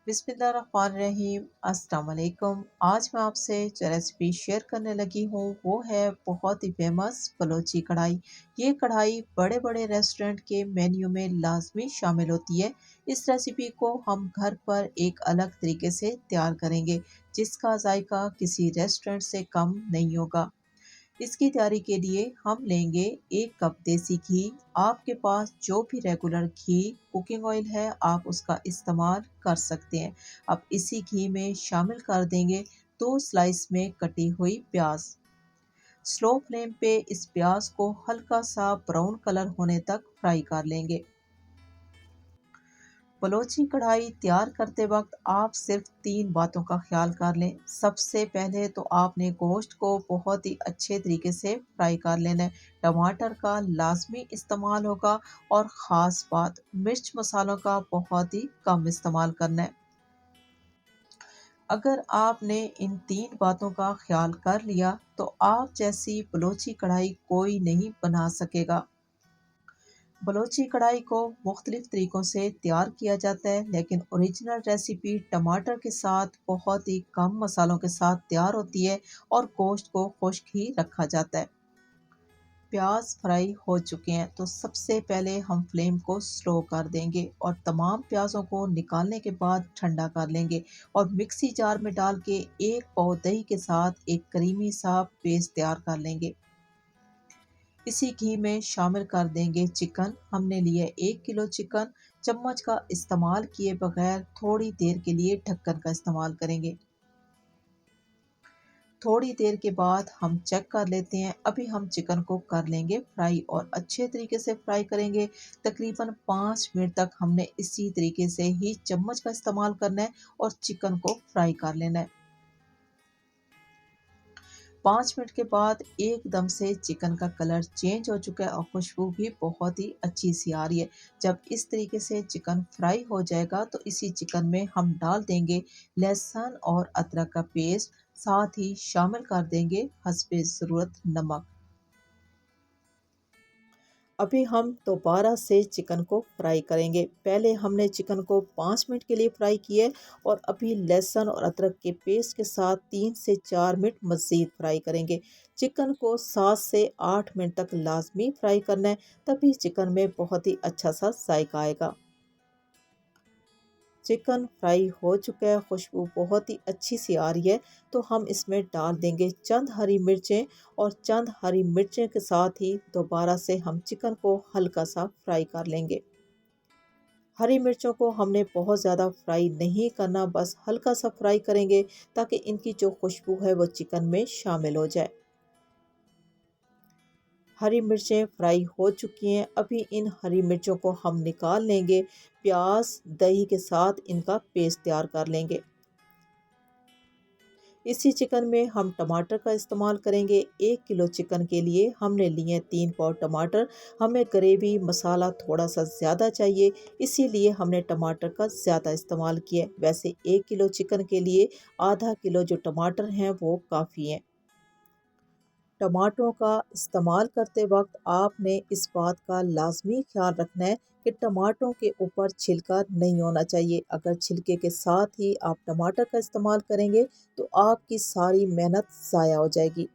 बिस्मिल्लाहिर्रहमानिर्रहीम। अस्सलाम वालेकुम। आज मैं आपसे जो रेसिपी शेयर करने लगी हूँ वो है बहुत ही फेमस बलोची कढ़ाई। ये कढ़ाई बड़े बड़े रेस्टोरेंट के मेन्यू में लाजमी शामिल होती है। इस रेसिपी को हम घर पर एक अलग तरीके से तैयार करेंगे जिसका जायका किसी रेस्टोरेंट से कम नहीं होगा। इसकी तैयारी के लिए हम लेंगे 1 कप देसी घी। आपके पास जो भी रेगुलर घी कुकिंग ऑयल है आप उसका इस्तेमाल कर सकते हैं। अब इसी घी में शामिल कर देंगे 2 स्लाइस में कटी हुई प्याज। स्लो फ्लेम पे इस प्याज को हल्का सा ब्राउन कलर होने तक फ्राई कर लेंगे। बलोची कढ़ाई तैयार करते वक्त आप सिर्फ 3 बातों का ख्याल कर लें। सबसे पहले तो आपने गोश्त को बहुत ही अच्छे तरीके से फ्राई कर लेना है। टमाटर का लाजमी इस्तेमाल होगा और ख़ास बात मिर्च मसालों का बहुत ही कम इस्तेमाल करना है। अगर आपने इन 3 बातों का ख्याल कर लिया तो आप जैसी बलोची कढ़ाई कोई नहीं बना सकेगा। बलोची कढ़ाई को मुख्तलिफ तरीक़ों से तैयार किया जाता है लेकिन ओरिजिनल रेसिपी टमाटर के साथ बहुत ही कम मसालों के साथ तैयार होती है और गोश्त को खुश्क ही रखा जाता है। प्याज फ्राई हो चुके हैं तो सबसे पहले हम फ्लेम को स्लो कर देंगे और तमाम प्याज़ों को निकालने के बाद ठंडा कर लेंगे और मिक्सी जार में डाल के 1 पाव दही के साथ एक क्रीमी सा पेस्ट तैयार कर लेंगे। इसी घी में शामिल कर देंगे चिकन। हमने लिया 1 किलो चिकन। चम्मच का इस्तेमाल किए बगैर थोड़ी देर के लिए ढक्कन का इस्तेमाल करेंगे। थोड़ी देर के बाद हम चेक कर लेते हैं। अभी हम चिकन को कर लेंगे फ्राई और अच्छे तरीके से फ्राई करेंगे। तकरीबन 5 मिनट तक हमने इसी तरीके से ही चम्मच का इस्तेमाल करना है और चिकन को फ्राई कर लेना है। 5 मिनट के बाद एकदम से चिकन का कलर चेंज हो चुका है और खुशबू भी बहुत ही अच्छी सी आ रही है। जब इस तरीके से चिकन फ्राई हो जाएगा तो इसी चिकन में हम डाल देंगे लहसुन और अदरक का पेस्ट। साथ ही शामिल कर देंगे हस्बे ज़रूरत नमक। अभी हम दोबारा से चिकन को फ्राई करेंगे। पहले हमने चिकन को 5 मिनट के लिए फ्राई किया है और अभी लहसुन और अदरक के पेस्ट के साथ 3 से 4 मिनट मज़ीद फ्राई करेंगे। चिकन को 7 से 8 मिनट तक लाजमी फ्राई करना है, तभी चिकन में बहुत ही अच्छा सा जायका आएगा। चिकन फ्राई हो चुका है, खुशबू बहुत ही अच्छी सी आ रही है तो हम इसमें डाल देंगे चंद हरी मिर्चें और चंद हरी मिर्चें के साथ ही दोबारा से हम चिकन को हल्का सा फ्राई कर लेंगे। हरी मिर्चों को हमने बहुत ज़्यादा फ्राई नहीं करना, बस हल्का सा फ्राई करेंगे ताकि इनकी जो खुशबू है वो चिकन में शामिल हो जाए। हरी मिर्चें फ्राई हो चुकी हैं। अभी इन हरी मिर्चों को हम निकाल लेंगे। प्याज दही के साथ इनका पेस्ट तैयार कर लेंगे। इसी चिकन में हम टमाटर का इस्तेमाल करेंगे। 1 किलो चिकन के लिए हमने लिए 3 पाव टमाटर। हमें ग्रेवी मसाला थोड़ा सा ज़्यादा चाहिए, इसीलिए हमने टमाटर का ज़्यादा इस्तेमाल किया। वैसे 1 किलो चिकन के लिए आधा किलो जो टमाटर हैं वो काफ़ी हैं। टमाटरों का इस्तेमाल करते वक्त आपने इस बात का लाजमी ख्याल रखना है कि टमाटरों के ऊपर छिलका नहीं होना चाहिए। अगर छिलके के साथ ही आप टमाटर का इस्तेमाल करेंगे तो आपकी सारी मेहनत ज़ाया हो जाएगी।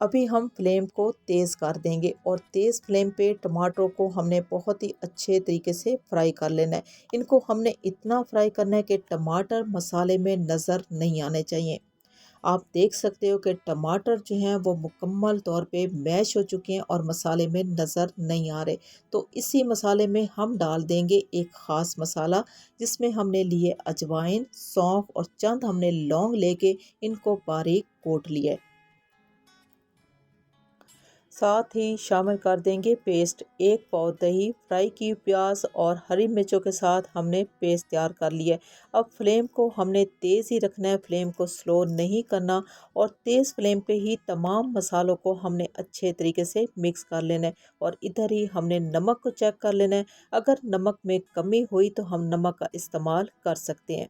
अभी हम फ्लेम को तेज़ कर देंगे और तेज़ फ्लेम पे टमाटरों को हमने बहुत ही अच्छे तरीके से फ्राई कर लेना है। इनको हमने इतना फ्राई करना है कि टमाटर मसाले में नज़र नहीं आने चाहिए। आप देख सकते हो कि टमाटर जो हैं वो मुकम्मल तौर पे मैश हो चुके हैं और मसाले में नज़र नहीं आ रहे। तो इसी मसाले में हम डाल देंगे एक ख़ास मसाला जिसमें हमने लिए अजवाइन, सौंफ और चंद हमने लौंग लेके इनको बारीक कूट लिया है। साथ ही शामिल कर देंगे पेस्ट। 1 पाव दही, फ्राई की प्याज और हरी मिर्चों के साथ हमने पेस्ट तैयार कर लिया है। अब फ्लेम को हमने तेज़ ही रखना है, फ्लेम को स्लो नहीं करना और तेज़ फ्लेम पे ही तमाम मसालों को हमने अच्छे तरीके से मिक्स कर लेना है और इधर ही हमने नमक को चेक कर लेना है। अगर नमक में कमी हुई तो हम नमक का इस्तेमाल कर सकते हैं।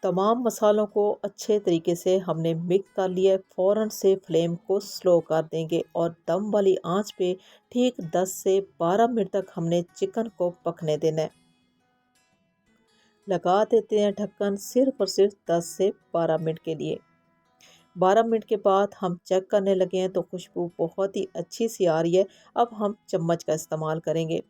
तमाम मसालों को अच्छे तरीके से हमने मिक्स कर लिया है। फ़ौरन से फ्लेम को स्लो कर देंगे और दम वाली आंच पे ठीक 10 से 12 मिनट तक हमने चिकन को पकने देना है। लगा देते हैं ढक्कन सिर्फ और सिर्फ 10 से 12 मिनट के लिए। 12 मिनट के बाद हम चेक करने लगे हैं तो खुशबू बहुत ही अच्छी सी आ रही है। अब हम चम्मच का इस्तेमाल करेंगे।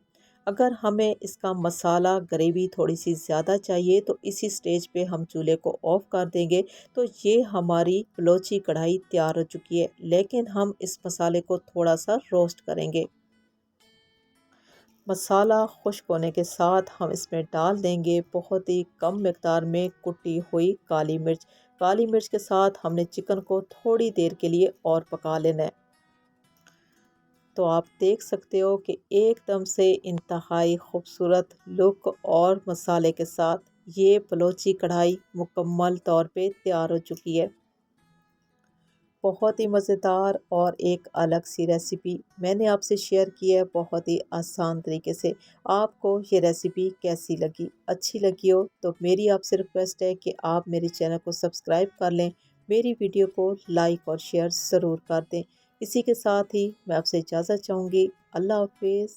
अगर हमें इसका मसाला ग्रेवी थोड़ी सी ज़्यादा चाहिए तो इसी स्टेज पे हम चूल्हे को ऑफ़ कर देंगे। तो ये हमारी बलोची कढ़ाई तैयार हो चुकी है, लेकिन हम इस मसाले को थोड़ा सा रोस्ट करेंगे। मसाला खुश्क होने के साथ हम इसमें डाल देंगे बहुत ही कम मिक़दार में कुटी हुई काली मिर्च। काली मिर्च के साथ हमने चिकन को थोड़ी देर के लिए और पका लेना है। तो आप देख सकते हो कि एकदम से इंतहाई खूबसूरत लुक और मसाले के साथ ये बलोची कढ़ाई मुकम्मल तौर पे तैयार हो चुकी है। बहुत ही मज़ेदार और एक अलग सी रेसिपी मैंने आपसे शेयर की है बहुत ही आसान तरीके से। आपको ये रेसिपी कैसी लगी? अच्छी लगी हो तो मेरी आपसे रिक्वेस्ट है कि आप मेरे चैनल को सब्सक्राइब कर लें, मेरी वीडियो को लाइक और शेयर ज़रूर कर दें। इसी के साथ ही मैं आपसे इजाज़त चाहूँगी। अल्लाह हाफ़िज़।